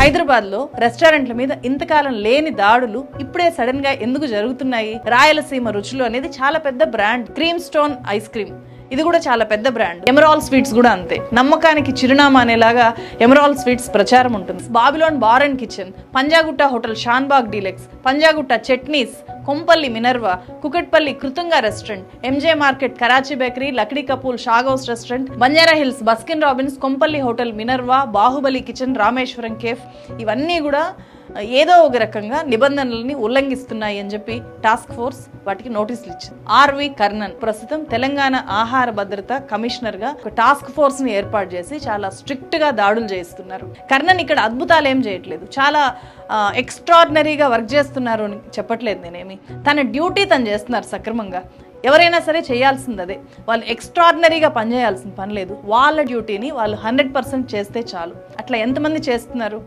హైదరాబాద్లో రెస్టారెంట్ల మీద ఇంతకాలం లేని దాడులు ఇప్పుడే సడన్ గా ఎందుకు జరుగుతున్నాయి? రాయలసీమ రుచులు అనేది చాలా పెద్ద brand. Cream stone ice cream ఇది కూడా చాలా పెద్ద బ్రాండ్. ఎమరాల్ స్వీట్స్ కూడా అంతే. నమ్మకానికి చిరునామా అనేలాగా ఎమరాల్ స్వీట్స్ ప్రచారం ఉంటుంది. Babylon bar and kitchen, Panjagutta hotel Shanbagh deluxe, Panjagutta Chutneys, Kompally Minerva, Kukatpally Kritunga restaurant, M J market, Karachi bakery, Lakdi Kapul, షాగౌస్ restaurant, Banjara Hills, Baskin Robbins, Kompally hotel Minerva, Baahubali kitchen, Rameshwaram cafe, ఇవన్నీ కూడా ఏదో ఒక రకంగా నిబంధనలని ఉల్లంఘిస్తున్నాయి అని చెప్పి టాస్క్ ఫోర్స్ వాటికి నోటీసులు ఇచ్చింది. ఆర్వి కర్ణన్ ప్రస్తుతం తెలంగాణ ఆహార భద్రత కమిషనర్ గా ఒక టాస్క్ ఫోర్స్ ని ఏర్పాటు చేసి చాలా స్ట్రిక్ట్ గా దాడులు చేస్తున్నారు. కర్ణన్ ఇక్కడ అద్భుతాలు ఏం చేయట్లేదు, చాలా ఎక్స్ట్రాడినరీగా వర్క్ చేస్తున్నారు అని చెప్పట్లేదు నేనేమి. తన డ్యూటీ తను చేస్తున్నారు సక్రమంగా. ఎవరైనా సరే చేయాల్సింది అదే. వాళ్ళు ఎక్స్ట్రాడినరీగా పనిచేయాల్సిన పని లేదు. వాళ్ళ డ్యూటీని వాళ్ళు 100% చేస్తే చాలు. అట్లా ఎంతమంది చేస్తున్నారు?